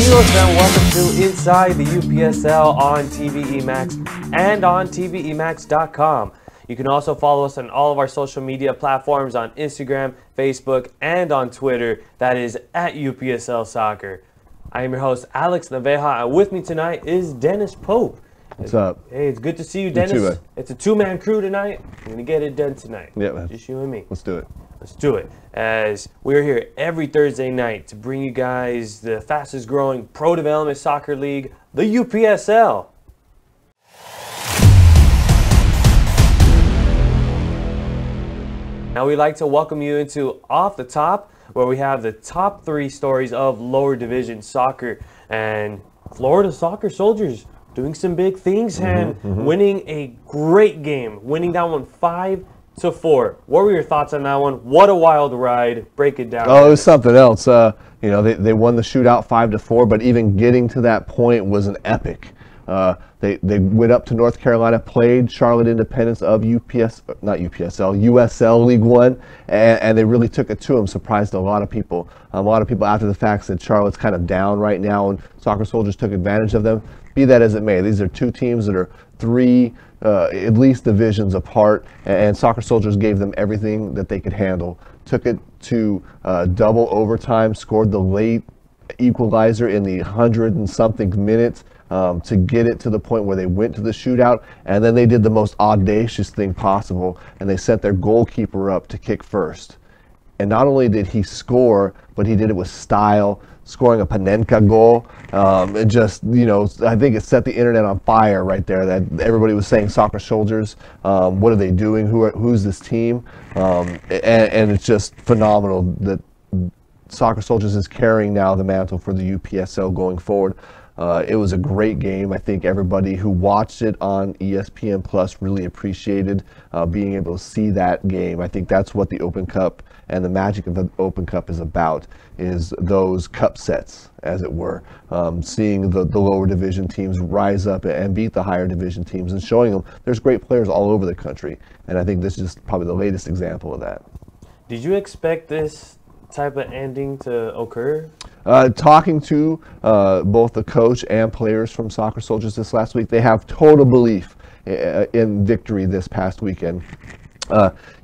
amigos, and welcome to Inside the UPSL on TV Max and on TVEmax.com. You can also follow us on all of our social media platforms on Instagram, Facebook, and on Twitter. That is at UPSL Soccer. I am your host, Alex Naveja, and with me tonight is Dennis Pope. What's up? Hey, it's good to see you, Dennis. You too, it's a two-man crew tonight. We're going to get it done tonight. Yeah, man. Just you and me. Let's do it. Let's do it. As we're here every Thursday night to bring you guys the fastest growing pro development soccer league, the UPSL. Now we'd like to welcome you into Off the Top, where we have the top 3 stories of lower division soccer. And Florida Soccer Soldiers doing some big things and winning a great game, winning that one 5-4. What were your thoughts on that one? What a wild ride. Break it down. Oh, it was something else. You know, they won the shootout 5-4, but even getting to that point was an epic. They went up to North Carolina, played Charlotte Independence of USL League One, and they really took it to them. Surprised a lot of people. A lot of people after the fact said Charlotte's kind of down right now, and Soccer Soldiers took advantage of them. Be that as it may, these are two teams that are 3 at least divisions apart, and Soccer Soldiers gave them everything that they could handle. Took it to double overtime, scored the late equalizer in the 100 and something minutes to get it to the point where they went to the shootout, and then they did the most audacious thing possible, and they sent their goalkeeper up to kick first. And not only did he score, but he did it with style, scoring a Panenka goal. It just, you know, I think it set the internet on fire right there. That everybody was saying Soccer Soldiers, what are they doing? Who's this team? And it's just phenomenal that Soccer Soldiers is carrying now the mantle for the UPSL going forward. It was a great game. I think everybody who watched it on ESPN Plus really appreciated being able to see that game. I think that's what the Open Cup and the magic of the Open Cup is about, is those cup sets, as it were. Seeing the lower division teams rise up and beat the higher division teams and showing them there's great players all over the country. And I think this is probably the latest example of that. Did you expect this type of ending to occur? Talking to both the coach and players from Soccer Soldiers this last week, they have total belief in victory this past weekend.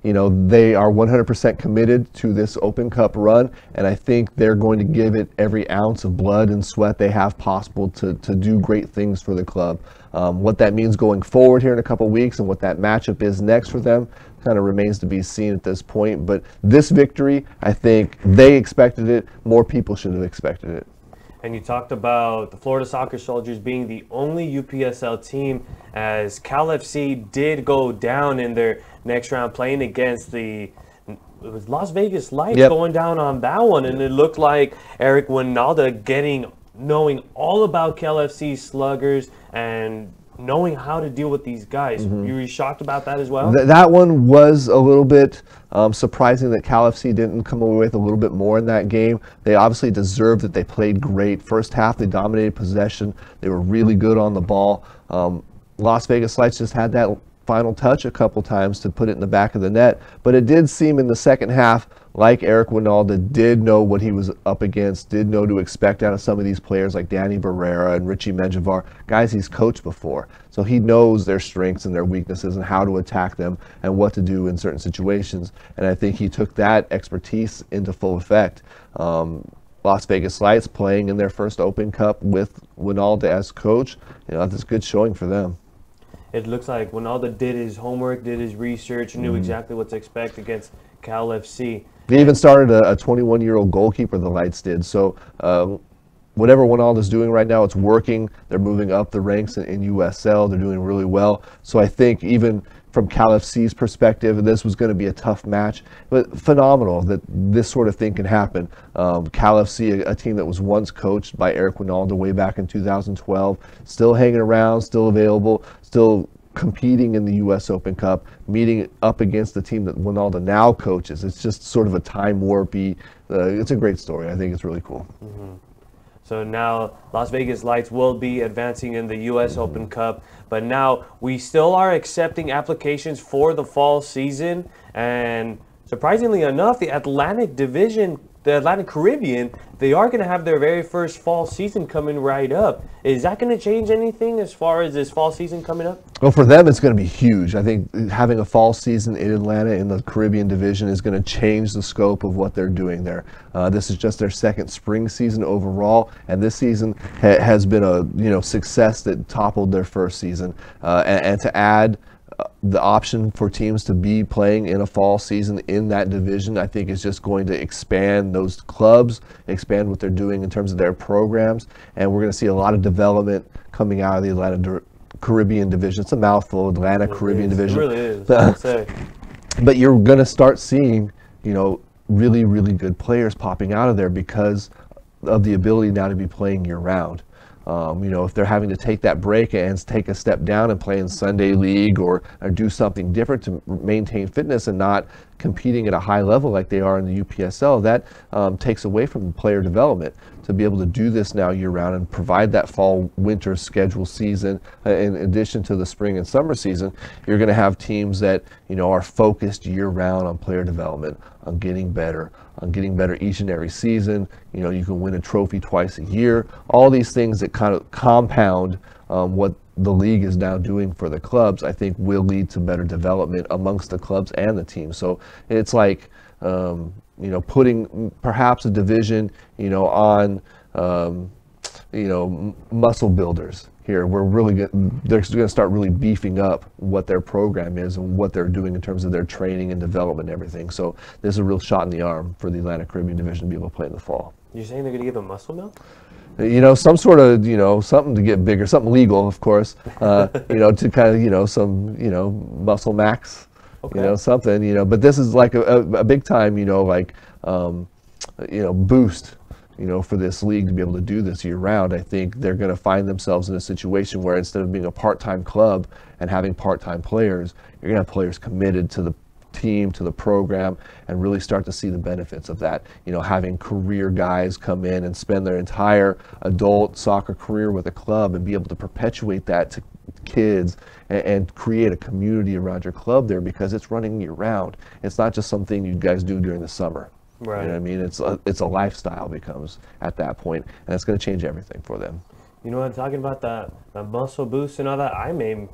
You know, they are 100% committed to this Open Cup run, and I think they're going to give it every ounce of blood and sweat they have possible to do great things for the club. What that means going forward here in a couple weeks and what that matchup is next for them kind of remains to be seen at this point. But this victory, I think they expected it. More people should have expected it. And you talked about the Florida Soccer Soldiers being the only UPSL team, as Cal FC did go down in their next round, playing against it was Las Vegas Lights. Yep. Going down on that one, and it looked like Eric Winalda knowing all about Cal FC's sluggers and knowing how to deal with these guys. You were shocked about that as well? That one was a little bit surprising that Cal FC didn't come away with a little bit more in that game. They obviously deserved it. They played great. First half, they dominated possession. They were really good on the ball. Las Vegas Lights just had that final touch a couple times to put it in the back of the net. But it did seem in the second half like Eric Winalda did know what he was up against, did know to expect out of some of these players like Danny Barrera and Richie Menjivar, guys he's coached before. So he knows their strengths and their weaknesses and how to attack them and what to do in certain situations. And I think he took that expertise into full effect. Las Vegas Lights playing in their first Open Cup with Winalda as coach, you know, that's a good showing for them. It looks like Winalda did his homework, did his research, knew exactly what to expect against Cal FC. They even started a 21-year-old goalkeeper, the Lights did. So whatever Winalda's doing right now, it's working. They're moving up the ranks in USL. They're doing really well. So I think even from Cal FC's perspective, this was going to be a tough match. But phenomenal that this sort of thing can happen. Cal FC, a team that was once coached by Eric Winalda way back in 2012, still hanging around, still available, still competing in the U.S. Open Cup, meeting up against the team that Winalda now coaches. It's just sort of a time warpy. It's a great story. I think it's really cool. So now Las Vegas Lights will be advancing in the U.S. Open Cup, but now we still are accepting applications for the fall season, and surprisingly enough, the Atlantic Division the Atlanta Caribbean, they are going to have their very first fall season coming right up. Is that going to change anything as far as this fall season coming up? Well, for them, it's going to be huge. I think having a fall season in Atlanta in the Caribbean Division is going to change the scope of what they're doing there. This is just their second spring season overall, and this season has been a success that toppled their first season. And to add the option for teams to be playing in a fall season in that division, I think is just going to expand those clubs, expand what they're doing in terms of their programs, and we're going to see a lot of development coming out of the Atlanta Caribbean Division. It's a mouthful, Atlanta Caribbean Division. It really is. I'd say. But you're going to start seeing, really, really good players popping out of there because of the ability now to be playing year-round. If they're having to take that break and take a step down and play in Sunday League or do something different to maintain fitness and not competing at a high level like they are in the UPSL, that takes away from player development. To be able to do this now year-round and provide that fall-winter schedule season in addition to the spring and summer season, you're going to have teams that are focused year-round on player development, on getting better each and every season. You can win a trophy twice a year. All these things that kind of compound what the league is now doing for the clubs, I think will lead to better development amongst the clubs and the teams. So it's like putting perhaps a division on muscle builders here. They're going to start really beefing up what their program is and what they're doing in terms of their training and development and everything. So this is a real shot in the arm for the Atlanta Caribbean Division to be able to play in the fall. You're saying they're going to give a muscle milk? Some sort of, something to get bigger, something legal, of course, to kind of, some, muscle max, okay. Something, but this is like a big time, boost, for this league to be able to do this year round. I think they're going to find themselves in a situation where instead of being a part-time club and having part-time players, you're going to have players committed to the team, to the program, and really start to see the benefits of that. Having career guys come in and spend their entire adult soccer career with a club and be able to perpetuate that to kids and create a community around your club there, because it's running year round. It's not just something you guys do during the summer. Right. You know what I mean? It's a lifestyle becomes at that point, and it's going to change everything for them. You know what, talking about that muscle boost and all that,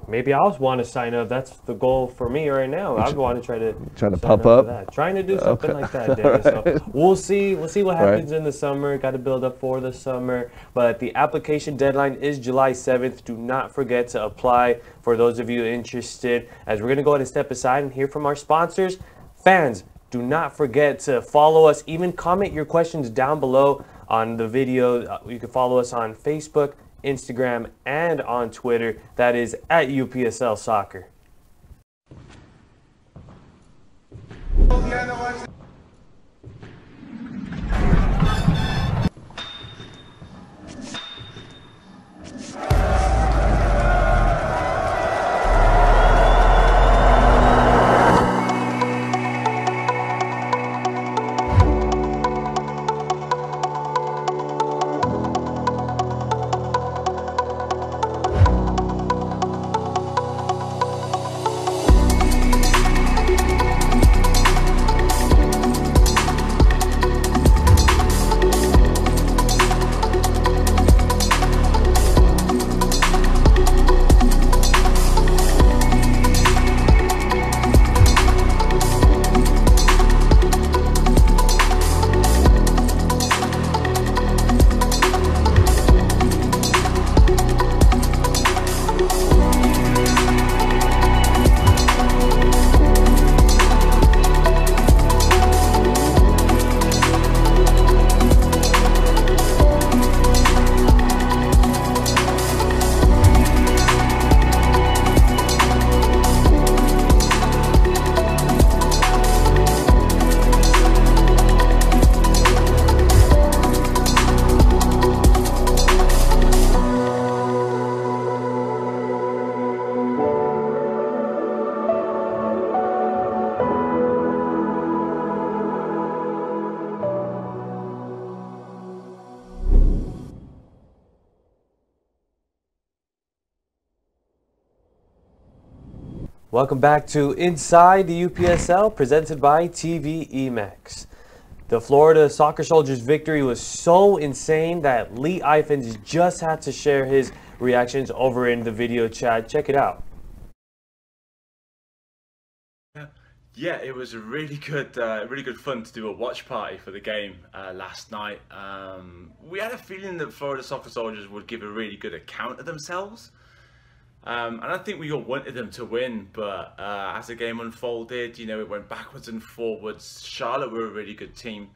maybe I also want to sign up. That's the goal for me right now. I want to try to pump up. That. Trying to do something like that, David. So we'll see what happens in the summer. Got to build up for the summer. But the application deadline is July 7th. Do not forget to apply for those of you interested. As we're going to go ahead and step aside and hear from our sponsors. Fans, do not forget to follow us. Even comment your questions down below on the video. You can follow us on Facebook, Instagram, and on Twitter. That is at UPSL Soccer. Welcome back to Inside the UPSL, presented by TV Emax. The Florida Soccer Soldiers victory was so insane that Lee Ifans just had to share his reactions over in the video chat. Check it out. Yeah, it was a really good fun to do a watch party for the game last night. We had a feeling that Florida Soccer Soldiers would give a really good account of themselves. And I think we all wanted them to win, but as the game unfolded, you know, it went backwards and forwards. Charlotte were a really good team.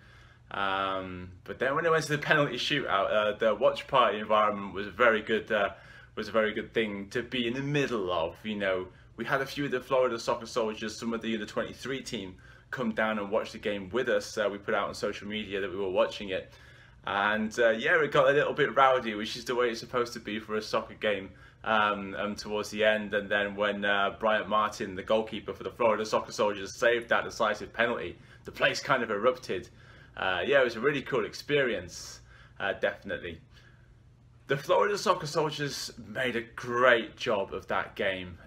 But then when it went to the penalty shootout, the watch party environment was a very good thing to be in the middle of. You know, we had a few of the Florida Soccer Soldiers, some of the under-23 team, come down and watch the game with us. We put out on social media that we were watching it. And yeah, it got a little bit rowdy, which is the way it's supposed to be for a soccer game towards the end. And then when Bryant Martin, the goalkeeper for the Florida Soccer Soldiers, saved that decisive penalty, the place kind of erupted. Yeah, it was a really cool experience, definitely. The Florida Soccer Soldiers made a great job of that game.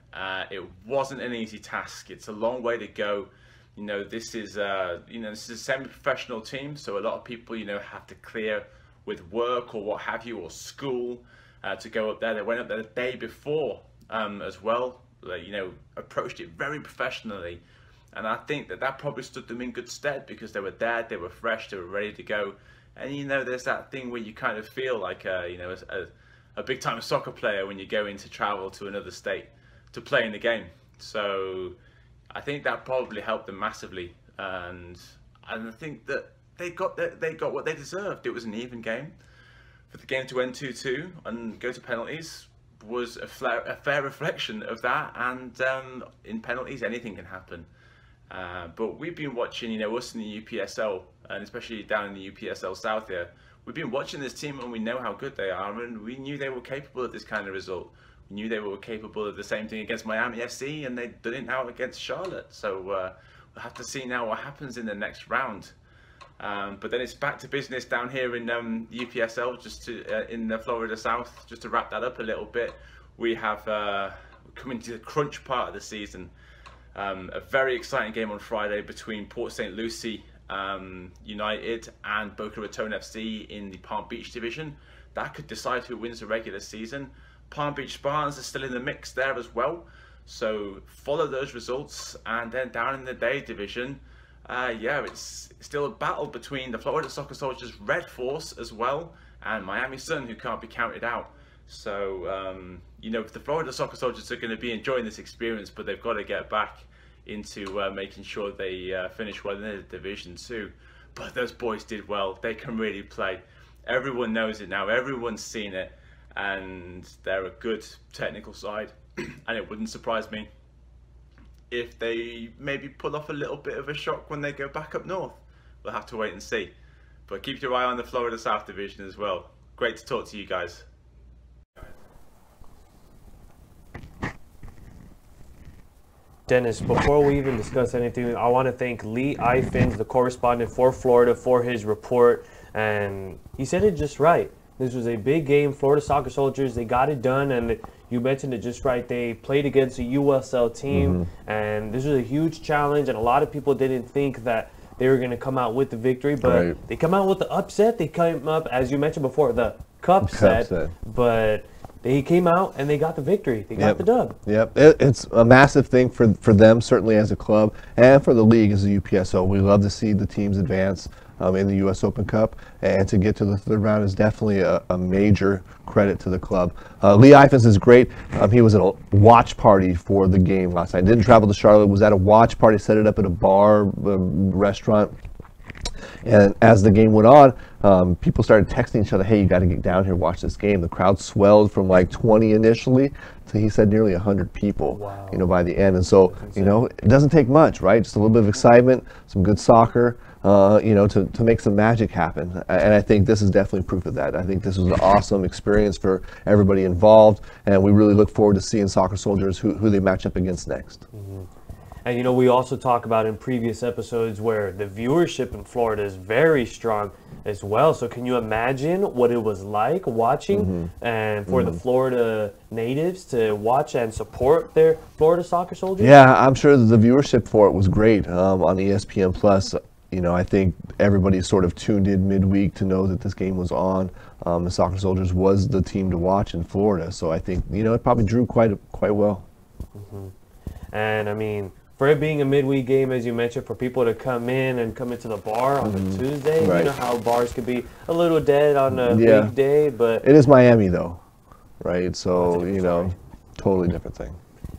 It wasn't an easy task. It's a long way to go. You know, this is a semi-professional team, so a lot of people, you know, have to clear with work or what have you, or school, to go up there. They went up there the day before as well. You know, approached it very professionally, and I think that probably stood them in good stead because they were there, they were fresh, they were ready to go. And you know, there's that thing where you kind of feel like you know, a big-time soccer player when you go into travel to another state to play in the game. So I think that probably helped them massively, and I think that they got what they deserved. It was an even game. For the game to end 2-2 and go to penalties was a fair reflection of that. And in penalties, anything can happen. But we've been watching, you know, us in the UPSL, and especially down in the UPSL South here, we've been watching this team and we know how good they are, and we knew they were capable of this kind of result. We knew they were capable of the same thing against Miami FC, and they did it now against Charlotte. So we'll have to see now what happens in the next round. But then it's back to business down here in UPSL, just to, in the Florida South. Just to wrap that up a little bit, we have coming to the crunch part of the season. A very exciting game on Friday between Port St. Lucie United and Boca Raton FC in the Palm Beach Division. That could decide who wins the regular season. Palm Beach Spartans are still in the mix there as well. So follow those results. And then down in the Day Division, yeah, it's still a battle between the Florida Soccer Soldiers Red Force as well and Miami Sun, who can't be counted out. So, you know, the Florida Soccer Soldiers are going to be enjoying this experience, but they've got to get back into making sure they finish well in the Division 2. But those boys did well. They can really play. Everyone knows it now. Everyone's seen it. And they're a good technical side. And it wouldn't surprise me if they maybe pull off a little bit of a shock when they go back up north. We'll have to wait and see. But keep your eye on the Florida South Division as well. Great to talk to you guys. Dennis, before we even discuss anything, I want to thank Lee Ifans, the correspondent for Florida, for his report. And he said it just right. This was a big game. Florida Soccer Soldiers, they got it done, and you mentioned it just right. They played against a USL team, and this was a huge challenge, and a lot of people didn't think that they were going to come out with the victory, but they come out with the upset. They came up, as you mentioned before, the cup set, but they came out and they got the victory. They got the dub. Yep, it's a massive thing for them, certainly as a club, and for the league as a UPSL. We love to see the teams advance in the U.S. Open Cup, and to get to the third round is definitely a major credit to the club. Lee Ifans is great. He was at a watch party for the game last night. Didn't travel to Charlotte, was at a watch party, set it up at a bar, restaurant. And as the game went on, people started texting each other, hey, you got to get down here, watch this game. The crowd swelled from like 20 initially to, he said, nearly 100 people, you know, by the end. And so, you know, it doesn't take much, right? Just a little bit of excitement, some good soccer, you know, to make some magic happen. And I think this is definitely proof of that. I think this was an awesome experience for everybody involved, and we really look forward to seeing Soccer Soldiers who they match up against next. And, you know, we also talk about in previous episodes where the viewership in Florida is very strong as well. So can you imagine what it was like watching and for the Florida natives to watch and support their Florida Soccer Soldiers? Yeah, I'm sure the viewership for it was great on ESPN Plus. I think everybody sort of tuned in midweek to know that this game was on. The Soccer Soldiers was the team to watch in Florida, so I think it probably drew quite well. And I mean, for it being a midweek game, as you mentioned, for people to come into the bar on a Tuesday, Right. you know how bars could be a little dead on a weekday, but It is Miami though, right? So different totally different thing.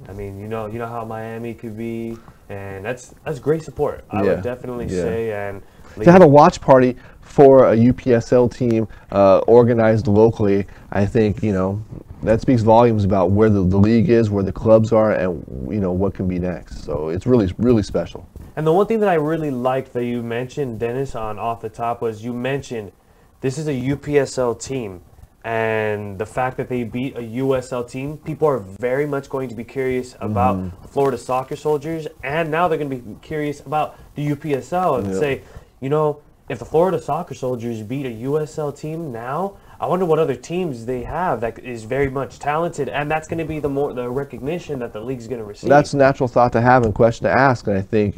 I mean, you know how Miami could be, and that's great support. I Yeah, would definitely yeah. say, and To have a watch party for a UPSL team organized locally, I think that speaks volumes about where the league is, where the clubs are, and what can be next. So it's really special. And the one thing that I really liked that you mentioned, Dennis, on off the top, was you mentioned this is a UPSL team, and the fact that they beat a USL team, people are very much going to be curious about Florida Soccer Soldiers, and now they're going to be curious about the UPSL and say, if the Florida Soccer Soldiers beat a USL team now, I wonder what other teams they have that is very much talented, and that's going to be the recognition that the league's going to receive. That's a natural thought to have and question to ask, and I think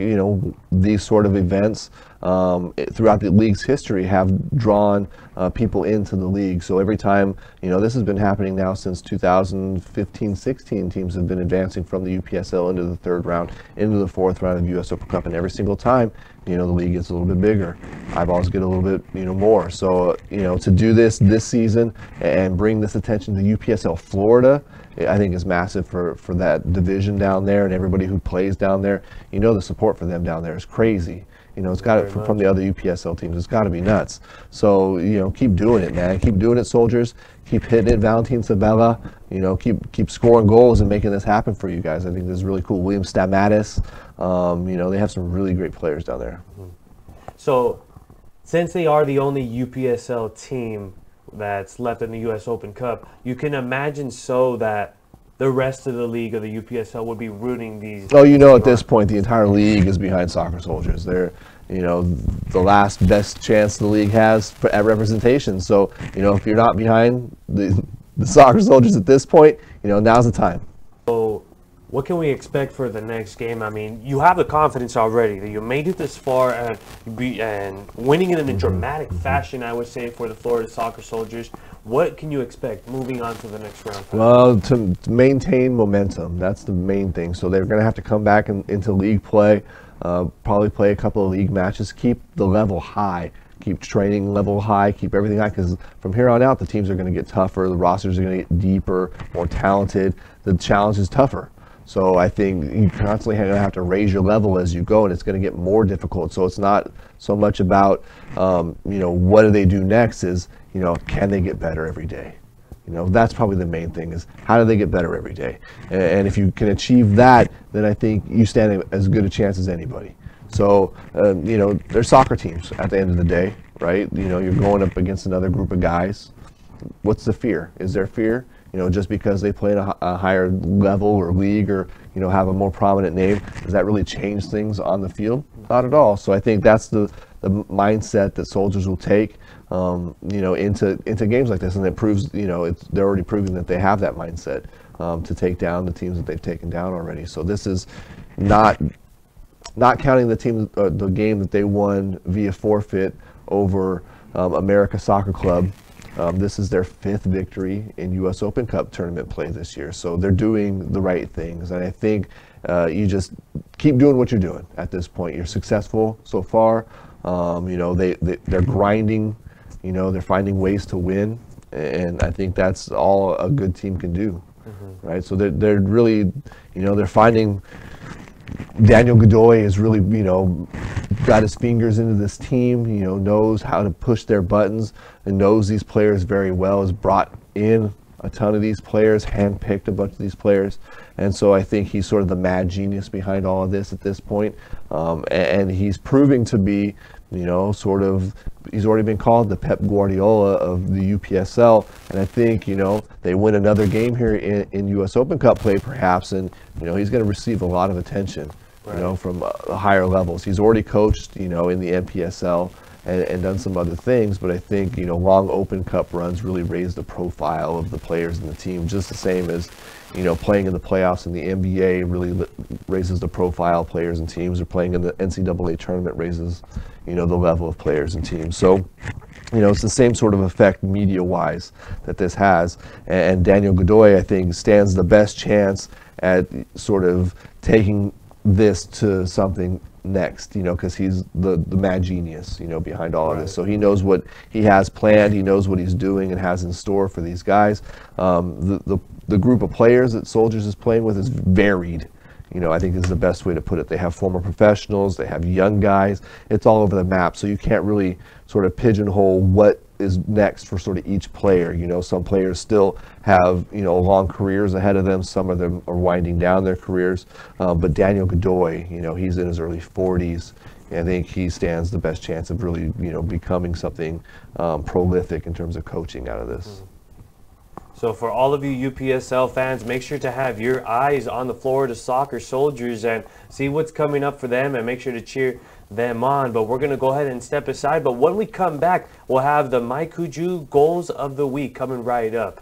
these sort of events throughout the league's history have drawn people into the league. So every time this has been happening now since 2015-16, teams have been advancing from the UPSL into the third round, into the fourth round of US Open Cup, and every single time the league gets a little bit bigger. Eyeballs get a little bit more. So to do this season and bring this attention to UPSL Florida, I think is massive for that division down there and everybody who plays down there. The support for them down there is crazy. It's got from the other UPSL teams. It's got to be nuts. So keep doing it, man. Keep doing it, Soldiers. Keep hitting it, Valentin Sabella. Keep scoring goals and making this happen for you guys. I think this is really cool. William Stamatis. They have some really great players down there. So, since they are the only UPSL team that's left in the U.S. Open Cup, you can imagine that the rest of the league of the UPSL would be rooting these. Oh, at this point, the entire league is behind Soccer Soldiers. They're, the last best chance the league has for representation. So, if you're not behind the Soccer Soldiers at this point, now's the time. So, what can we expect for the next game? I mean, you have the confidence already that you made it this far and winning it in a dramatic fashion, I would say, for the Florida Soccer Soldiers. What can you expect moving on to the next round? Well, to maintain momentum, that's the main thing. So they're going to have to come back into league play, probably play a couple of league matches, keep the level high, keep training level high, keep everything high, because from here on out, the teams are going to get tougher, the rosters are going to get deeper, more talented, the challenge is tougher. So I think you constantly going to have to raise your level as you go, and it's going to get more difficult. So it's not so much about, what do they do next, is, can they get better every day? That's probably the main thing, is how do they get better every day? And if you can achieve that, then I think you stand as good a chance as anybody. So, they're soccer teams at the end of the day, right? You're going up against another group of guys. What's the fear? Is there fear? Just because they play in a higher level or league or, have a more prominent name, does that really change things on the field? Not at all. So I think that's the mindset that Soldiers will take, into games like this. And it proves, they're already proving that they have that mindset to take down the teams that they've taken down already. So this is not counting the game that they won via forfeit over America Soccer Club. This is their 5th victory in U.S. Open Cup tournament play this year. So they're doing the right things. And I think you just keep doing what you're doing at this point. You're successful so far. They're grinding. They're finding ways to win. And I think that's all a good team can do. Right? So they're really, they're finding Daniel Godoy is really, got his fingers into this team, knows how to push their buttons and knows these players very well, has brought in a ton of these players, handpicked a bunch of these players. And so I think he's sort of the mad genius behind all of this at this point. And he's proving to be, he's already been called the Pep Guardiola of the UPSL. And I think, they win another game here in US Open Cup play perhaps, and, he's going to receive a lot of attention, from higher levels. He's already coached, in the NPSL, and done some other things, but I think, you know, long Open Cup runs really raised the profile of the players in the team, just the same as, you know, playing in the playoffs in the NBA really raises the profile of players and teams, or playing in the NCAA tournament raises, you know, the level of players and teams. So, you know, it's the same sort of effect media-wise that this has. And Daniel Godoy, I think, stands the best chance at sort of taking this to something next, you know, because he's the mad genius, you know, behind all of this. So he knows what he has planned, he knows what he's doing and has in store for these guys. The group of players that Soldiers is playing with is varied. You know, I think is the best way to put it. They have former professionals, they have young guys. It's all over the map, so you can't really sort of pigeonhole what is next for sort of each player. You know, some players still have, you know, long careers ahead of them. Some of them are winding down their careers. But Daniel Godoy, you know, he's in his early 40s. And I think he stands the best chance of really, you know, becoming something prolific in terms of coaching out of this. So for all of you UPSL fans, make sure to have your eyes on the Florida Soccer Soldiers and see what's coming up for them, and make sure to cheer them on. But we're going to go ahead and step aside. But when we come back, we'll have the Maikuju Goals of the Week coming right up.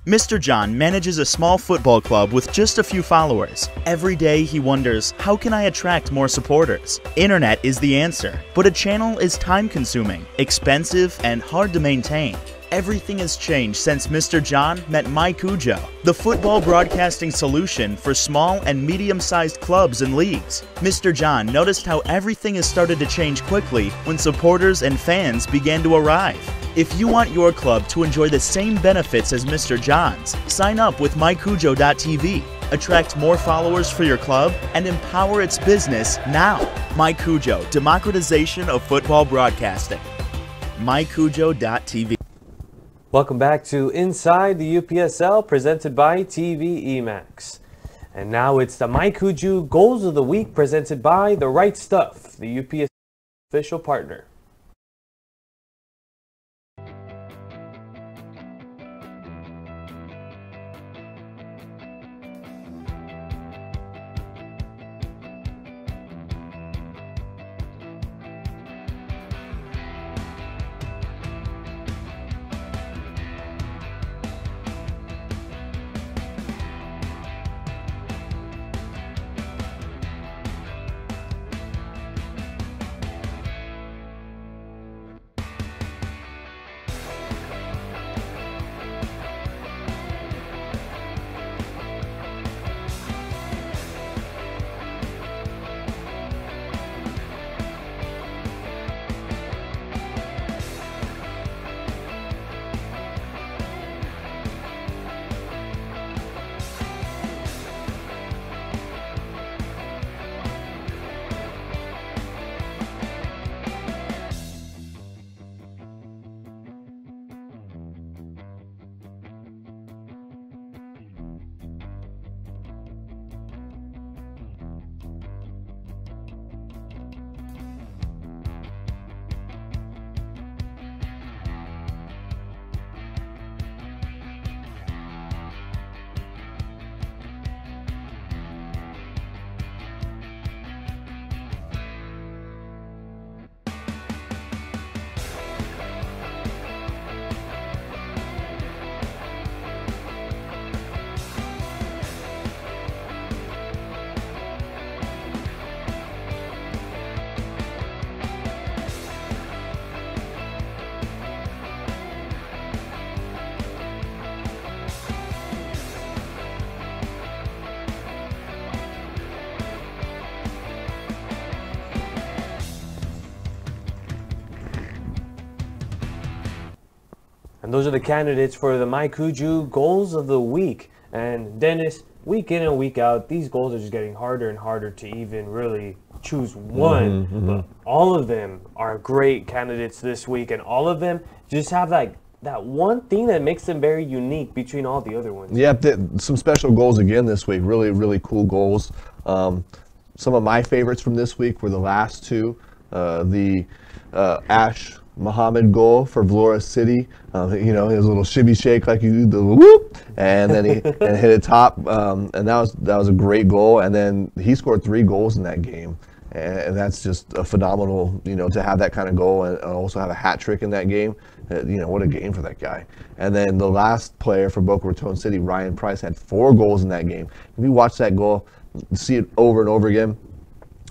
Mr. John manages a small football club with just a few followers. Every day he wonders, how can I attract more supporters? Internet is the answer, but a channel is time-consuming, expensive, and hard to maintain. Everything has changed since Mr. John met Maikujo, the football broadcasting solution for small and medium-sized clubs and leagues. Mr. John noticed how everything has started to change quickly when supporters and fans began to arrive. If you want your club to enjoy the same benefits as Mr. John's, sign up with Maikujo.tv. Attract more followers for your club and empower its business now. Maikujo, democratization of football broadcasting. Maikujo.tv. Welcome back to Inside the UPSL, presented by TV Emax. And now it's the Maikuju Goals of the Week, presented by The Right Stuff, the UPSL official partner. And those are the candidates for the Maikuju Goals of the Week. And Dennis, week in and week out, these goals are just getting harder and harder to even really choose one. But all of them are great candidates this week, and all of them just have like that one thing that makes them very unique between all the other ones. Yeah, some special goals again this week. Really, really cool goals. Some of my favorites from this week were the last two. The Ash Muhammad goal for Vlora City. You know, his little shimmy shake like you do, the whoop, and then he hit it top, and that was a great goal. And then he scored 3 goals in that game. and that's just a phenomenal, to have that kind of goal and also have a hat trick in that game. What a game for that guy. And then the last player for Boca Raton City, Ryan Price, had 4 goals in that game. If you watch that goal, see it over and over again,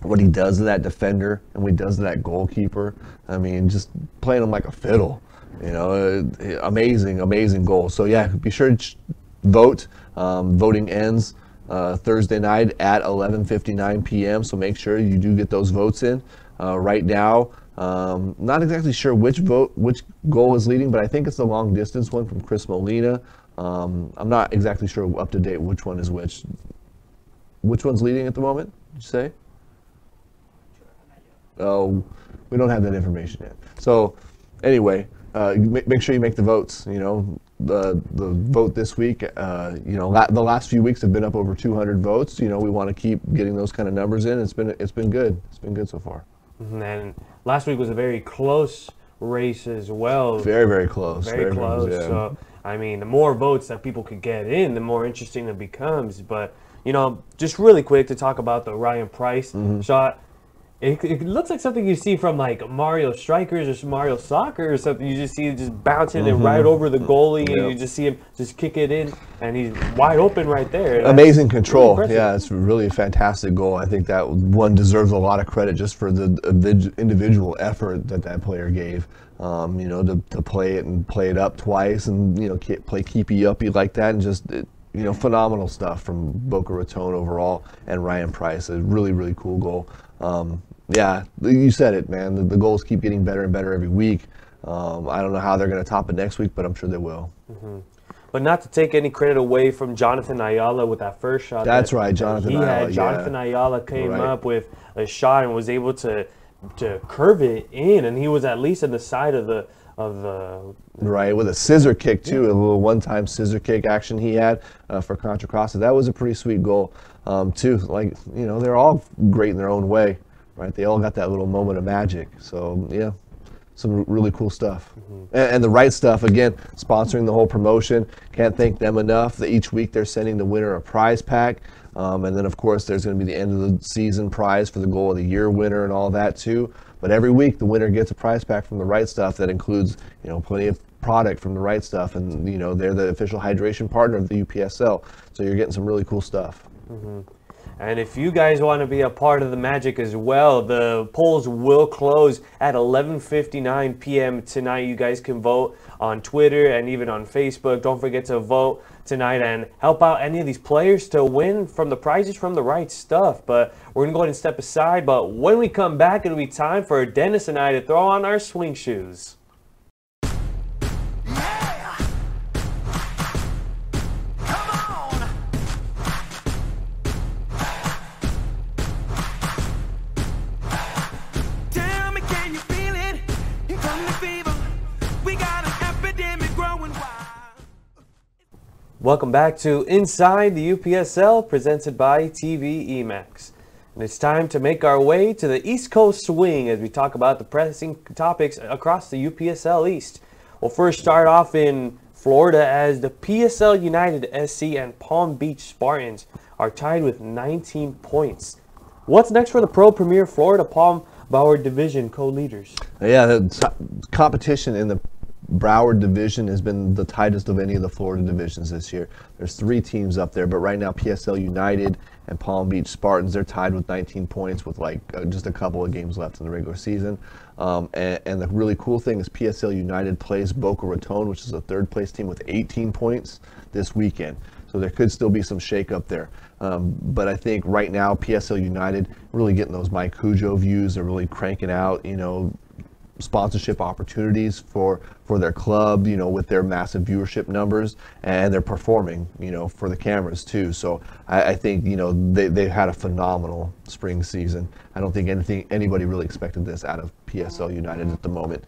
what he does to that defender and what he does to that goalkeeper, I mean, just playing him like a fiddle. Amazing goal. So yeah, be sure to vote. Voting ends Thursday night at 11:59 p.m. So make sure you do get those votes in. Right now, not exactly sure which goal is leading, but I think it's the long distance one from Chris Molina. I'm not exactly sure up to date which one is which. Which one's leading at the moment, did you say? Oh, we don't have that information yet. So anyway, make sure you make the votes. The vote this week, the last few weeks have been up over 200 votes. We want to keep getting those kind of numbers in. It's been good. It's been good so far. And last week was a very close race as well. Very, very close. Very close. Yeah. So, I mean, the more votes that people could get in, the more interesting it becomes. But, just really quick to talk about the Ryan Price shot. It looks like something you see from like Mario Strikers or Mario Soccer or something. You just see it just bouncing it right over the goalie, and you just see him just kick it in, and he's wide open right there. Amazing control. Really, yeah, it's really a fantastic goal. I think that one deserves a lot of credit just for the individual effort that player gave. To play it and play it up twice, and play keepy-uppy like that, and just phenomenal stuff from Boca Raton overall and Ryan Price. A really, really cool goal. Yeah, you said it, man. The goals keep getting better and better every week. I don't know how they're going to top it next week, but I'm sure they will. But not to take any credit away from Jonathan Ayala with that first shot. That's right, Jonathan Ayala. Jonathan Ayala came up with a shot and was able to curve it in, and he was at least on the side of the right, with a scissor kick too, a little one-time scissor kick action he had for Contra Costa. That was a pretty sweet goal too. Like, they're all great in their own way, right? They all got that little moment of magic. So yeah, some really cool stuff. And the Right Stuff, again, sponsoring the whole promotion. Can't thank them enough. Each week they're sending the winner a prize pack. And then, of course, there's going to be the end of the season prize for the Goal of the Year winner and all that, too. But every week, the winner gets a prize pack from the Right Stuff that includes, plenty of product from the Right Stuff. And, they're the official hydration partner of the UPSL. So you're getting some really cool stuff. And if you guys want to be a part of the magic as well, the polls will close at 11:59 p.m. tonight. You guys can vote on Twitter and even on Facebook. Don't forget to vote tonight and help out any of these players to win from the prizes from the Right Stuff. But we're going to go ahead and step aside. But when we come back, it'll be time for Dennis and I to throw on our swing shoes. Welcome back to Inside the UPSL, presented by TV Emax. And it's time to make our way to the East Coast swing as we talk about the pressing topics across the UPSL East. We'll first start off in Florida as the PSL United SC and Palm Beach Spartans are tied with 19 points. What's next for the Pro Premier Florida Palm Broward Division co-leaders? Yeah, the competition in the Broward Division has been the tightest of any of the Florida divisions this year. There's 3 teams up there, but right now PSL United and Palm Beach Spartans, they're tied with 19 points with just a couple of games left in the regular season. And the really cool thing is PSL United plays Boca Raton, which is a 3rd place team with 18 points this weekend. So there could still be some shake-up there. But I think right now PSL United really getting those Mike Cujo views. They're really cranking out, sponsorship opportunities for their club, with their massive viewership numbers, and they're performing, for the cameras too. So I think, they've had a phenomenal spring season. I don't think anybody really expected this out of PSL United at the moment.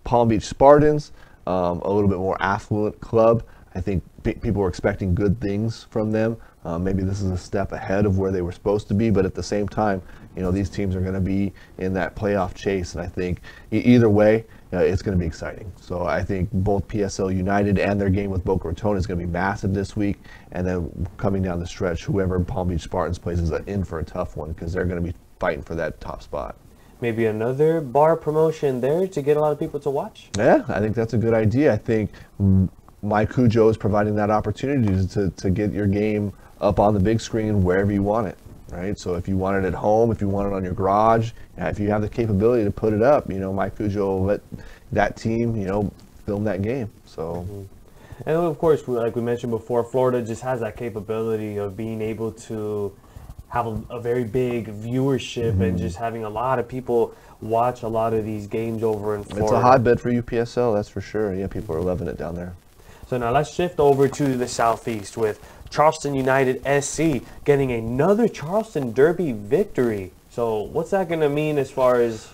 Palm Beach Spartans, a little bit more affluent club. I think people were expecting good things from them. Maybe this is a step ahead of where they were supposed to be, but at the same time, these teams are going to be in that playoff chase, and I think either way, it's going to be exciting. So I think both PSL United and their game with Boca Raton is going to be massive this week, and then coming down the stretch, whoever Palm Beach Spartans plays is in for a tough one because they're going to be fighting for that top spot. Maybe another bar promotion there to get a lot of people to watch? Yeah, I think that's a good idea. I think My Cujo is providing that opportunity to get your game up on the big screen wherever you want it, right? So if you want it at home, if you want it on your garage, if you have the capability to put it up, My Cujo will let that team, film that game. So. And of course, like we mentioned before, Florida just has that capability of being able to have a very big viewership and just having a lot of people watch a lot of these games over in Florida. It's a hotbed for UPSL, that's for sure. Yeah, people are loving it down there. So now let's shift over to the Southeast with Charleston United SC getting another Charleston Derby victory. So what's that going to mean as far as...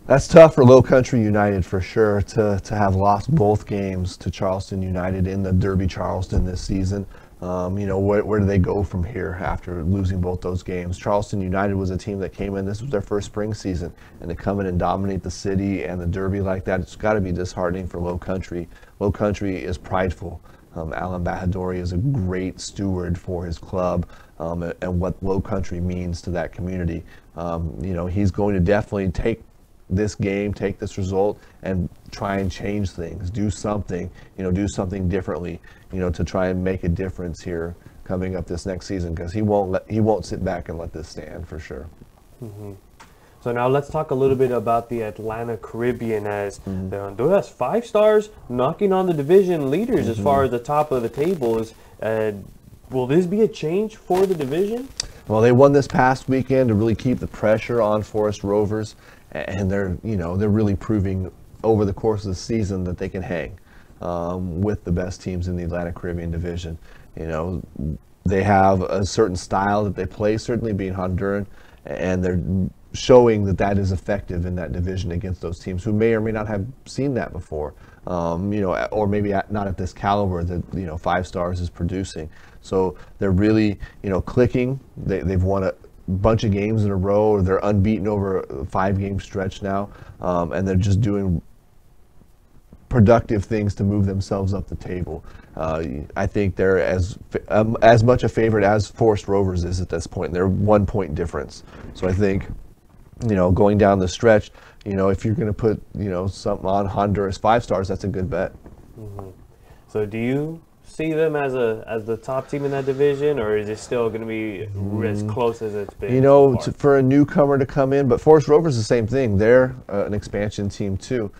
That's tough for Low Country United for sure to have lost both games to Charleston United in the Derby Charleston this season. Where do they go from here after losing both those games? Charleston United was a team that came in, this was their first spring season, and to come in and dominate the city and the Derby like that, it's got to be disheartening for Low Country. Low Country is prideful. Alan Bahadori is a great steward for his club and what Low Country means to that community. He's going to definitely take this game, take this result, and try and change things, do something differently, to try and make a difference here coming up this next season, because he won't sit back and let this stand for sure. So now let's talk a little bit about the Atlanta Caribbean, as the Honduras 5 Stars knocking on the division leaders as far as the top of the tables. Will this be a change for the division? Well, they won this past weekend to really keep the pressure on Forest Rovers, and they're really proving over the course of the season that they can hang with the best teams in the Atlanta Caribbean Division. They have a certain style that they play, certainly being Honduran, and they're showing that is effective in that division against those teams who may or may not have seen that before, or maybe not at this caliber that 5 Stars is producing. So they're really clicking. They've won a bunch of games in a row, or they're unbeaten over a 5-game stretch now, and they're just doing productive things to move themselves up the table. I think they're as much a favorite as Forest Rovers is at this point. They're 1 point difference. So I think, going down the stretch, if you're going to put, something on Honduras 5 Stars, that's a good bet. So do you see them as the top team in that division, or is it still going to be as close as it's been? For a newcomer to come in, but Forest Rovers the same thing. They're an expansion team too.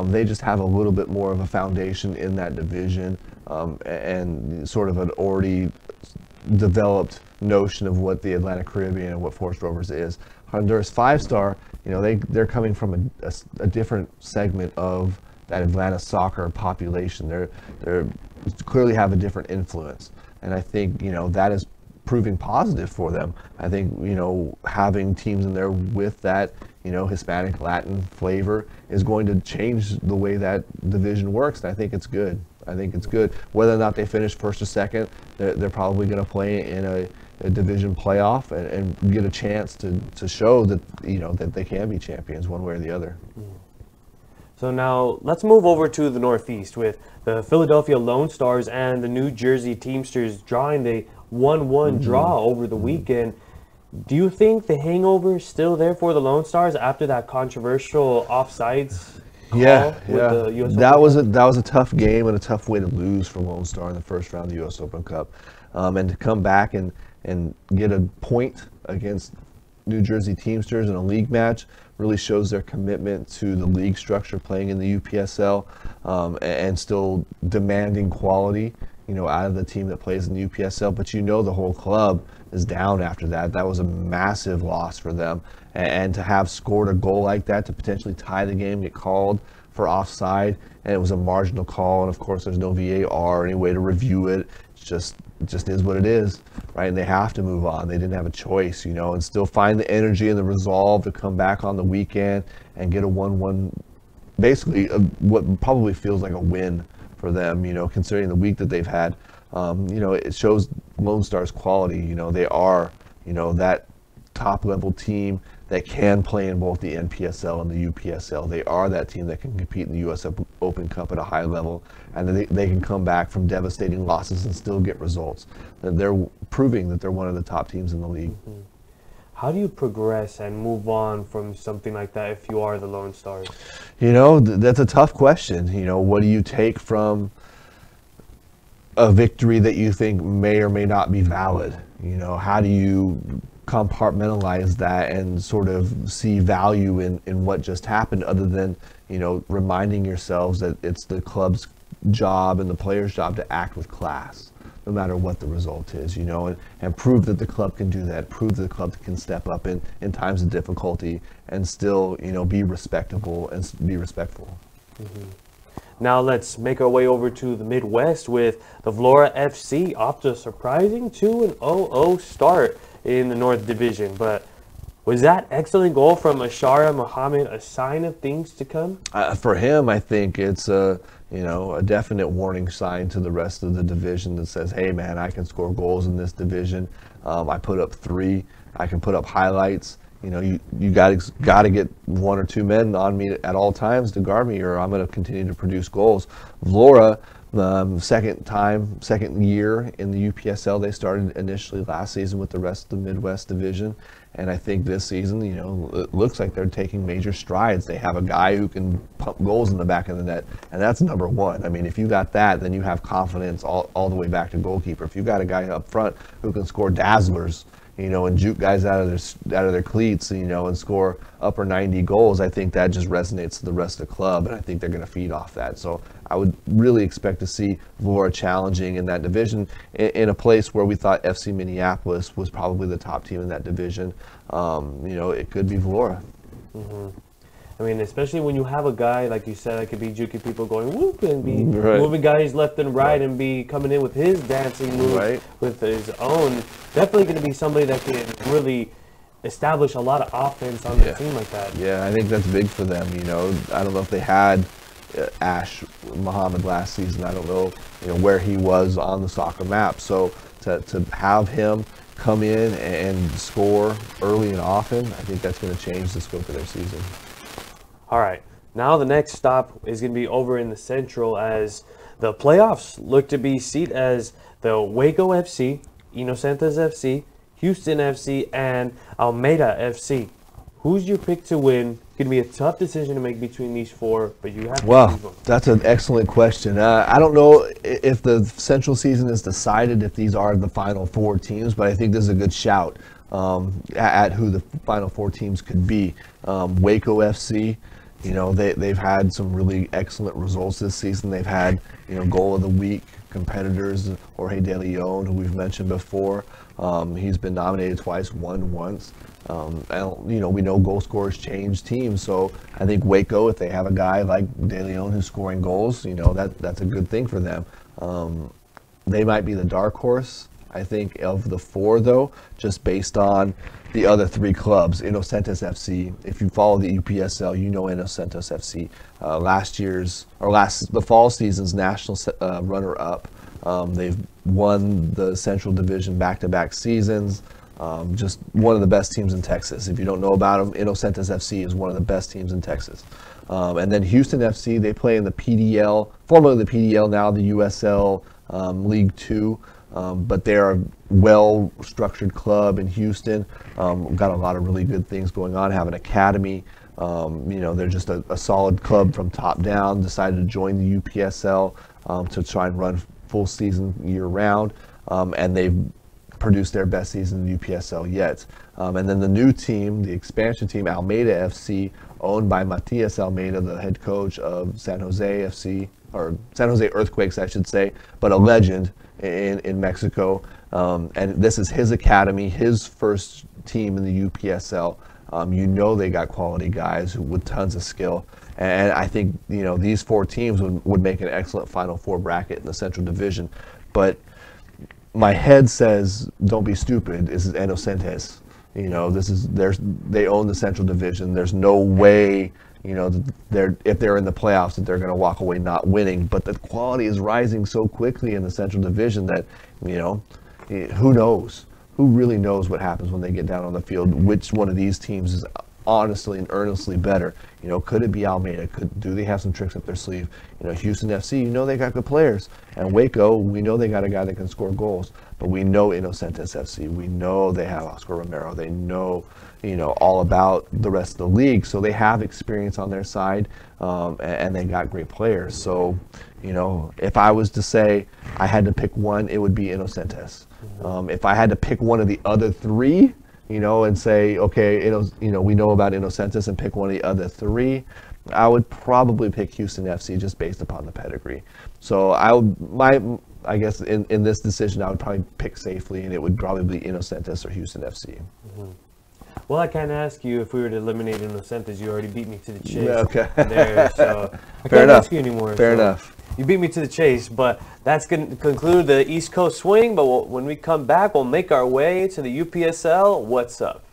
They just have a little bit more of a foundation in that division, and sort of an already developed notion of what the Atlanta Caribbean and what Forest Rovers is. Honduras 5 Star, they're coming from a different segment of that Atlanta soccer population. They're clearly have a different influence, and I think that is proving positive for them. I think having teams in there with that Hispanic Latin flavor is going to change the way that division works, and I think it's good. Whether or not they finish first or second, they're probably going to play in a division playoff and get a chance to show that that they can be champions one way or the other. So now let's move over to the Northeast with the Philadelphia Lone Stars and the New Jersey Teamsters drawing the 1-1 draw over the weekend. Do you think the hangover is still there for the Lone Stars after that controversial offsides call? The US that was a tough game and a tough way to lose for Lone Star in the first round of the U.S. Open Cup, and to come back and get a point against New Jersey Teamsters in a league match really shows their commitment to the league structure, playing in the UPSL, and still demanding quality, out of the team that plays in the UPSL. But the whole club is down after that. That was a massive loss for them, and to have scored a goal like that to potentially tie the game, get called for offside, and it was a marginal call, and of course there's no VAR or any way to review it. It just is what it is, right? And they have to move on. They didn't have a choice, and still find the energy and the resolve to come back on the weekend and get a 1-1, basically what probably feels like a win for them, considering the week that they've had. It shows Lone Star's quality. They are, that top-level team that can play in both the NPSL and the UPSL. They are that team that can compete in the U.S. Open Cup at a high level, and they can come back from devastating losses and still get results. And they're proving that they're one of the top teams in the league. How do you progress and move on from something like that if you are the Lone Stars? You know, that's a tough question. You know, what do you take from a victory that you think may or may not be valid? You know, how do you compartmentalize that and sort of see value in what just happened, other than, you know, reminding yourselves that it's the club's job and the player's job to act with class, no matter what the result is, you know, and prove that the club can do that, prove that the club can step up in times of difficulty and still, you know, be respectable and be respectful. Now let's make our way over to the Midwest with the Vlora FC off to a surprising 2-0 start in the North Division. But was that excellent goal from Ashara Mohammed a sign of things to come? For him, I think it's a definite warning sign to the rest of the division that says, hey man, I can score goals in this division. I put up 3. I can put up highlights. You know, you got to get 1 or 2 men on me at all times to guard me, or I'm going to continue to produce goals. Vlora, second year in the UPSL. They started initially last season with the rest of the Midwest Division, and I think this season, you know, it looks like they're taking major strides. They have a guy who can pump goals in the back of the net, and that's number 1. I mean, if you got that, then you have confidence all the way back to goalkeeper. If you got a guy up front who can score dazzlers, you know, and juke guys out of their cleats, you know, and score upper 90 goals, I think that just resonates to the rest of the club, and I think they're going to feed off that. So I would really expect to see Vlora challenging in that division in a place where we thought FC Minneapolis was probably the top team in that division. You know, it could be Vlora. I mean, especially when you have a guy, like you said, that could be juking people going whoop and be moving guys left and right and be coming in with his dancing moves with his own. Definitely going to be somebody that can really establish a lot of offense on the team like that. Yeah, I think that's big for them. You know, I don't know if they had Ash Muhammad last season. I don't know, you know, where he was on the soccer map. So to have him come in and score early and often, I think that's going to change the scope of their season. All right, now the next stop is going to be over in the Central, as the playoffs look to be seated as the WACO FC, Inocentes FC, Houston FC, and Almeyda FC. Who's your pick to win? Going to be a tough decision to make between these 4, but you have to choose them. That's an excellent question. I don't know if the Central season is decided if these are the final 4 teams, but I think this is a good shout at who the final 4 teams could be. WACO FC. You know, they've had some really excellent results this season. They've had, you know, goal of the week competitors, Jorge De Leon, who we've mentioned before. He's been nominated twice, won once. And, you know, we know goal scorers change teams, so I think WACO, if they have a guy like De Leon who's scoring goals, you know, that's a good thing for them. They might be the dark horse, I think, of the 4, though, just based on the other 3 clubs. Inocentes FC, if you follow the UPSL, you know Inocentes FC. The fall season's national runner-up. They've won the Central Division back-to-back seasons. Just one of the best teams in Texas. If you don't know about them, Inocentes FC is one of the best teams in Texas. And then Houston FC, they play in the PDL, formerly the PDL, now the USL League 2. But they're a well-structured club in Houston. Got a lot of really good things going on, have an academy. You know, they're just a solid club from top down, decided to join the UPSL to try and run full season year-round. And they've produced their best season in the UPSL yet. And then the new team, the expansion team, Almeyda FC, owned by Matias Almeyda, the head coach of San Jose FC, or San Jose Earthquakes, I should say, but a legend in Mexico. And this is his academy, his first team in the UPSL. You know, they got quality guys with tons of skill. And I think, you know, these 4 teams would make an excellent Final 4 bracket in the Central Division. But my head says, don't be stupid. This is Inocentes. You know, they own the Central Division. There's no way, you know, if they're in the playoffs, that they're going to walk away not winning. But the quality is rising so quickly in the Central Division that, you know, who knows? Who really knows what happens when they get down on the field? Which one of these teams is honestly and earnestly better. You know, could it be Almeyda? Do they have some tricks up their sleeve? You know, Houston FC, you know they got good players. And WACO, we know they got a guy that can score goals. But we know Inocentes FC. We know they have Oscar Romero. They know, you know, all about the rest of the league. So they have experience on their side, and they got great players. So, you know, if I was to say I had to pick one, it would be Inocentes. If I had to pick one of the other three, you know, and say, okay, you know, we know about Inocentes, and pick one of the other three, I would probably pick Houston FC just based upon the pedigree. So I guess in this decision, I would probably pick safely, and it would probably be Inocentes or Houston FC. Well, I can't ask you if we were to eliminate Inocentes. You already beat me to the chase. Yeah, okay. There, so I Fair can't enough. ask you anymore. Fair enough. You beat me to the chase, but that's going to conclude the East Coast swing. But when we come back, we'll make our way to the UPSL. What's up?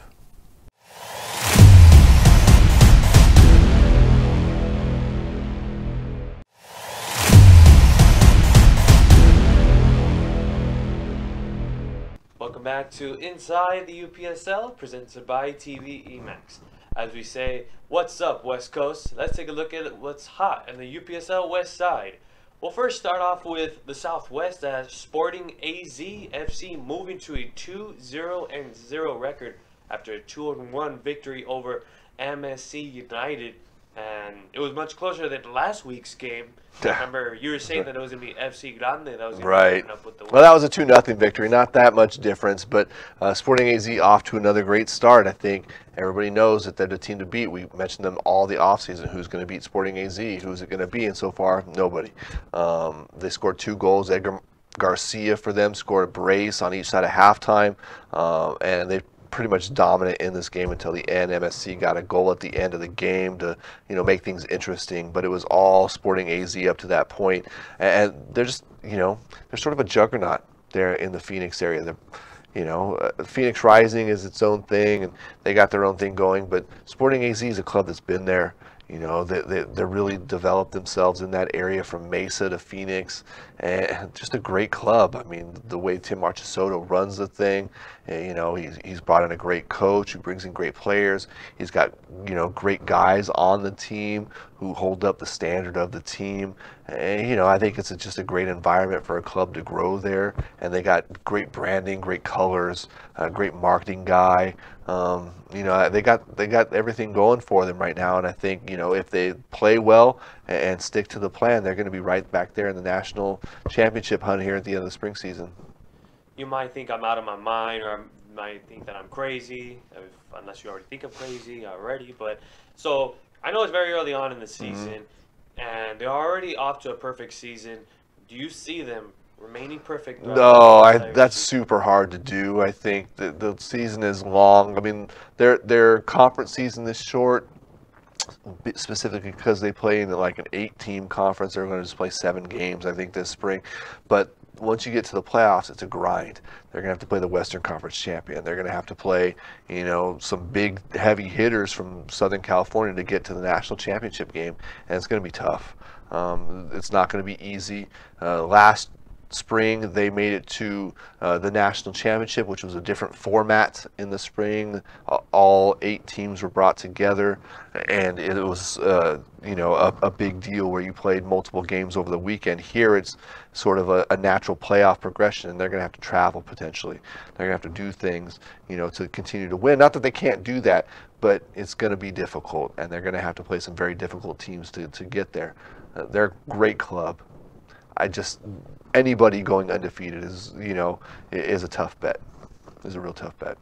Welcome back to Inside the UPSL, presented by TV Emax. As we say, what's up, West Coast? Let's take a look at what's hot in the UPSL West Side. We'll first start off with the Southwest, as Sporting AZ FC moving to a 2-0-0 record after a 2-1 victory over MSC United. And it was much closer than last week's game. I remember you were saying that it was going to be FC Grande that was going to be up with the win. Well, that was a 2-0 victory. Not that much difference, but Sporting AZ off to another great start. I think everybody knows that they're the team to beat. We mentioned them all the offseason. Who's going to beat Sporting AZ? Who's it going to be? And so far, nobody. They scored 2 goals. Edgar Garcia for them scored a brace on each side of halftime, and they pretty much dominant in this game until the end. MSC got a goal at the end of the game to, you know, make things interesting, but it was all Sporting AZ up to that point. And they're just, you know, they're sort of a juggernaut there in the Phoenix area. They're, you know, Phoenix Rising is its own thing, and they got their own thing going, but Sporting AZ is a club that's been there. You know, they really developed themselves in that area from Mesa to Phoenix, and just a great club. I mean, the way Tim Marchesotto runs the thing, and, you know, he's brought in a great coach who brings in great players. He's got, you know, great guys on the team who hold up the standard of the team. And, you know, I think it's just a great environment for a club to grow there. And they got great branding, great colors, a great marketing guy. You know, they got everything going for them right now. And I think, you know, if they play well and stick to the plan, they're going to be right back there in the national championship hunt here at the end of the spring season. You might think I'm out of my mind, or I might think that I'm crazy, unless you already think I'm crazy already. But so I know it's very early on in the season, and they're already off to a perfect season. Do you see them remaining perfect? No, that's super hard to do. I think the season is long. I mean, their conference season is short, specifically because they play in like an 8-team conference. They're going to just play 7 games, I think, this spring. But once you get to the playoffs, it's a grind. They're going to have to play the Western Conference champion. They're going to have to play, you know, some big, heavy hitters from Southern California to get to the national championship game, and it's going to be tough. It's not going to be easy. Last spring, they made it to the national championship, which was a different format in the spring. All 8 teams were brought together, and it was you know, a big deal where you played multiple games over the weekend. Here it's sort of a natural playoff progression, and they're going to have to travel potentially. They're going to have to do things, you know, to continue to win. Not that they can't do that, but it's going to be difficult, and they're going to have to play some very difficult teams to get there. They're a great club. Anybody going undefeated is, you know, is a tough bet. Is a real tough bet.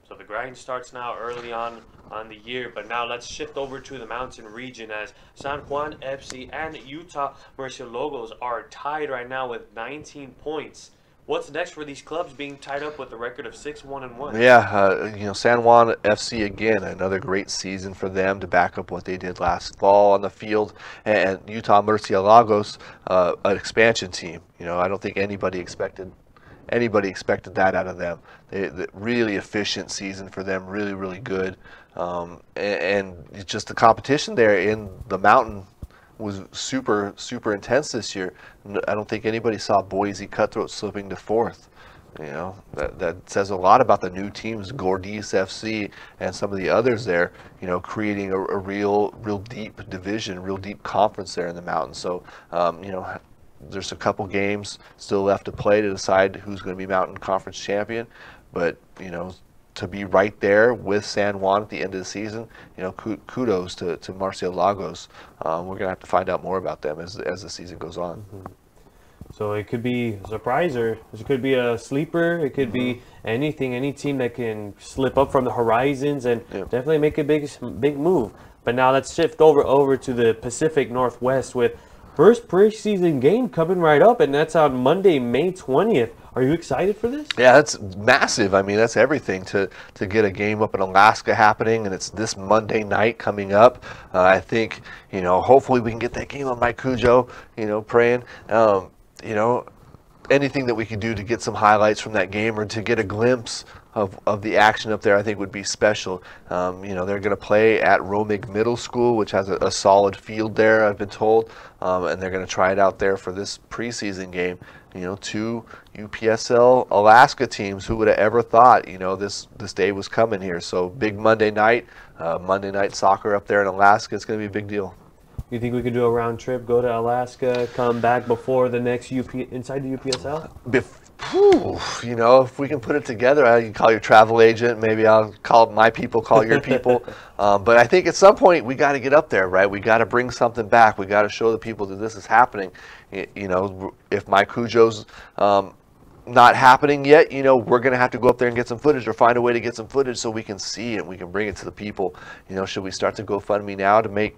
So the grind starts now early on the year, but now let's shift over to the mountain region, as San Juan FC and Utah Murciélagos are tied right now with 19 points. What's next for these clubs being tied up with a record of 6-1-1? Yeah, you know, San Juan FC, again, another great season for them to back up what they did last fall on the field. And Utah Murciélagos, an expansion team. You know, I don't think anybody expected that out of them. Really efficient season for them, really, really good. And it's just the competition there in the mountain was super, super intense this year. I don't think anybody saw Boise Cutthroat slipping to 4th. You know, that says a lot about the new teams, Gordis FC and some of the others there, you know, creating a real deep division, real deep conference there in the mountains. So, you know, there's a couple games still left to play to decide who's going to be Mountain Conference champion. But, you know, to be right there with San Juan at the end of the season, you know, kudos to Marcial Lagos. We're going to have to find out more about them as the season goes on. So it could be a surprise, or it could be a sleeper. It could be anything, any team that can slip up from the horizons and definitely make a big move. But now let's shift over to the Pacific Northwest with first preseason game coming right up, and that's on Monday, May 20th. Are you excited for this? Yeah, that's massive. I mean, that's everything to get a game up in Alaska happening, and it's this Monday night coming up. I think, you know, hopefully we can get that game on Mike Cujo, you know, praying. You know, anything that we could do to get some highlights from that game or to get a glimpse of the action up there, I think would be special. You know, they're going to play at Romig Middle School, which has a solid field there, I've been told, and they're going to try it out there for this preseason game. You know, 2 UPSL Alaska teams. Who would have ever thought, you know, this day was coming here? So big Monday night soccer up there in Alaska. It's going to be a big deal. You think we could do a round trip, go to Alaska, come back before the next inside the UPSL? You know, if we can put it together, you can call your travel agent. Maybe I'll call my people, call your people. But I think at some point we got to get up there, right? We got to bring something back. We got to show the people that this is happening. You know, if my Cujo's not happening yet, you know, we're going to have to go up there and get some footage or find a way to get some footage so we can see it. We can bring it to the people. You know, should we start to GoFundMe now to make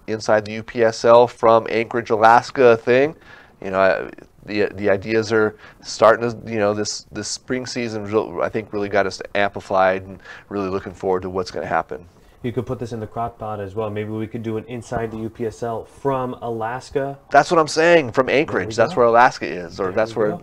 inside the UPSL from Anchorage, Alaska a thing? You know, the ideas are starting to, you know, this spring season, I think, really got us amplified, and really looking forward to what's going to happen. You could put this in the crock pot as well. Maybe we could do an inside the UPSL from Alaska. That's what I'm saying, from Anchorage. That's where Alaska is, or that's where.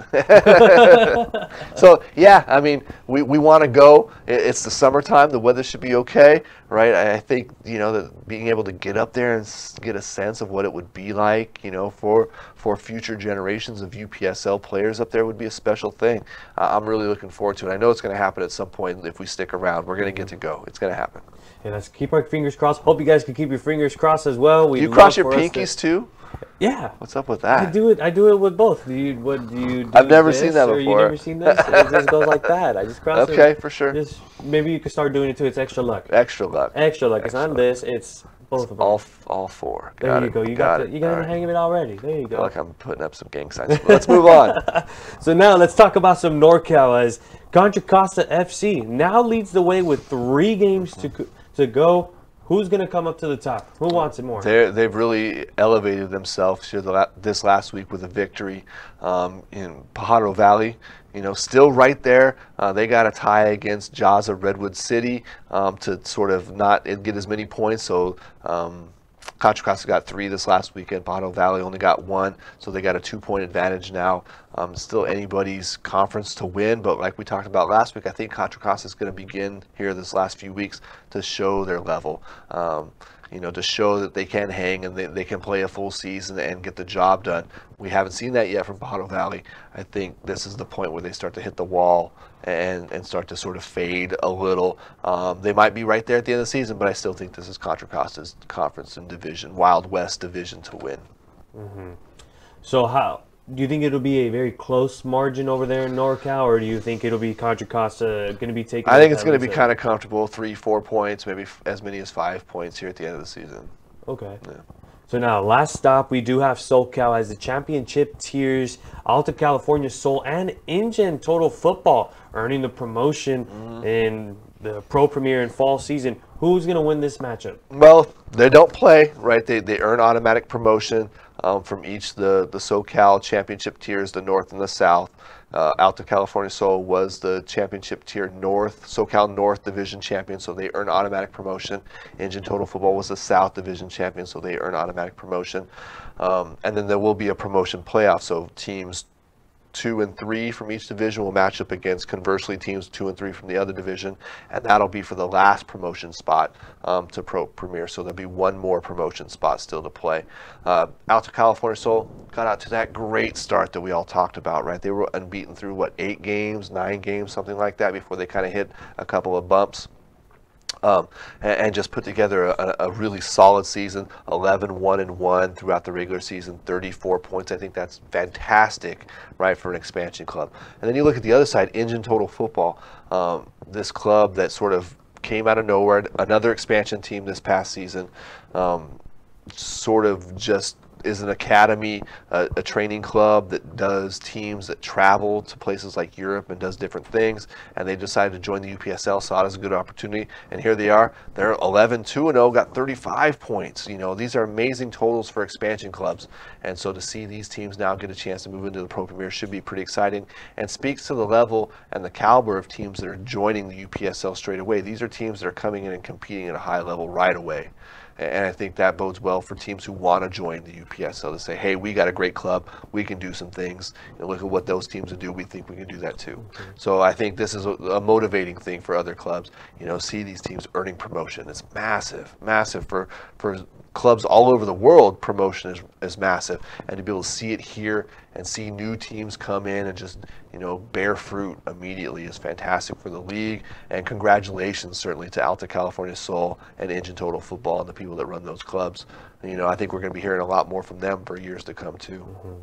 So yeah, I mean, we want to go. It's the summertime. The weather should be okay, right? I think, you know, that being able to get up there and get a sense of what it would be like, you know, for future generations of UPSL players up there would be a special thing. I'm really looking forward to it. I know it's going to happen at some point if we stick around. We're going to get to go. It's going to happen. Yeah, let's keep our fingers crossed. Hope you guys can keep your fingers crossed as well. Do you cross your pinkies too? Yeah. What's up with that? I do it with both. Do you I've never seen that before. You never seen this? It just goes like that. I just cross it. Okay, for sure. Just, maybe you could start doing it too. It's extra luck. Extra luck. Extra luck. It's not this. It's both of them. All 4. There you go. You got the hang of it already. There you go. I feel like I'm putting up some gang signs. Let's move on. So now let's talk about some NorCal, as Contra Costa FC now leads the way with 3 games to go. Who's going to come up to the top? Who wants it more? They've really elevated themselves here this last week with a victory in Pajaro Valley. You know, still right there. They got a tie against Jaza Redwood City to sort of not get as many points. So Contra Costa got 3 this last weekend. Pajaro Valley only got 1, so they got a 2-point advantage now. Still anybody's conference to win, but like we talked about last week, I think Contra Costa is going to begin here this last few weeks to show their level. You know, to show that they can hang and they can play a full season and get the job done. We haven't seen that yet from Pajaro Valley. I think this is the point where they start to hit the wall and start to sort of fade a little. They might be right there at the end of the season, but I still think this is Contra Costa's conference and division, Wild West division, to win. So how do you think it'll be a very close margin over there in NorCal, or do you think it'll be Contra Costa going to be taking? I think it's going to be kind of comfortable, 3-4 points, maybe as many as 5 points here at the end of the season. Okay. Yeah. So now, last stop, we do have SoCal as the championship tiers. Alta California Soul and InGen Total Football earning the promotion in the Pro Premier and fall season. Who's going to win this matchup? Well, they don't play, right? They earn automatic promotion from each the SoCal championship tiers, the North and the South. Alta California Soul was the championship tier North, SoCal North Division champion, so they earn automatic promotion. InGen Total Football was the South Division champion, so they earn automatic promotion. And then there will be a promotion playoff, so teams 2 and 3 from each division will match up against, conversely, teams 2 and 3 from the other division, and that'll be for the last promotion spot to Pro Premier. So there'll be one more promotion spot still to play. Alta California Sol got out to that great start that we all talked about, right? They were unbeaten through, what, 8 games, 9 games, something like that, before they kind of hit a couple of bumps. And just put together a really solid season, 11-1-1 throughout the regular season, 34 points. I think that's fantastic, right, for an expansion club. And then you look at the other side, Engine Total Football, this club that sort of came out of nowhere, another expansion team this past season, sort of just is an academy, a training club that does teams that travel to places like Europe and does different things, and they decided to join the UPSL, saw it as a good opportunity, and here they are. They're 11-2-0, got 35 points. You know, these are amazing totals for expansion clubs, and so to see these teams now get a chance to move into the Pro Premier should be pretty exciting, and speaks to the level and the caliber of teams that are joining the UPSL straight away. These are teams that are coming in and competing at a high level right away. And I think that bodes well for teams who want to join the UPSL to say, hey, we got a great club, we can do some things. And look at what those teams do, we think we can do that too. Okay. So I think this is a motivating thing for other clubs. You know, see these teams earning promotion. It's massive, massive for clubs all over the world. Promotion is massive, and to be able to see it here and see new teams come in and just, you know, bear fruit immediately is fantastic for the league. And congratulations certainly to Alta California Sol and Engine Total Football and the people that run those clubs. And, you know, I think we're going to be hearing a lot more from them for years to come too. Mm-hmm.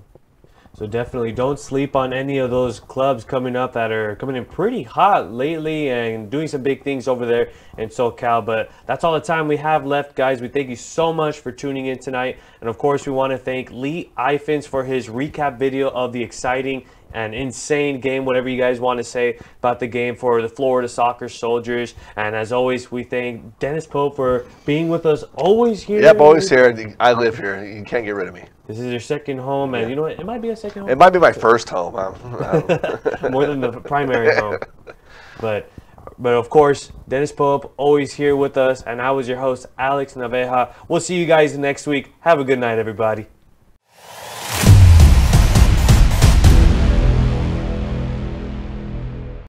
So definitely don't sleep on any of those clubs coming up that are coming in pretty hot lately and doing some big things over there in SoCal. But that's all the time we have left, guys. We thank you so much for tuning in tonight. And of course, we want to thank Lee Ifans for his recap video of the exciting and insane game, whatever you guys want to say about the game for the Florida Soccer Soldiers. And as always, we thank Dennis Pope for being with us always here. Yep, always here. I live here. You can't get rid of me. This is your second home, and you know what? It might be a second home. It might be my first home. More than the primary home. But of course, Dennis Pope always here with us, and I was your host, Alex Naveja. We'll see you guys next week. Have a good night, everybody.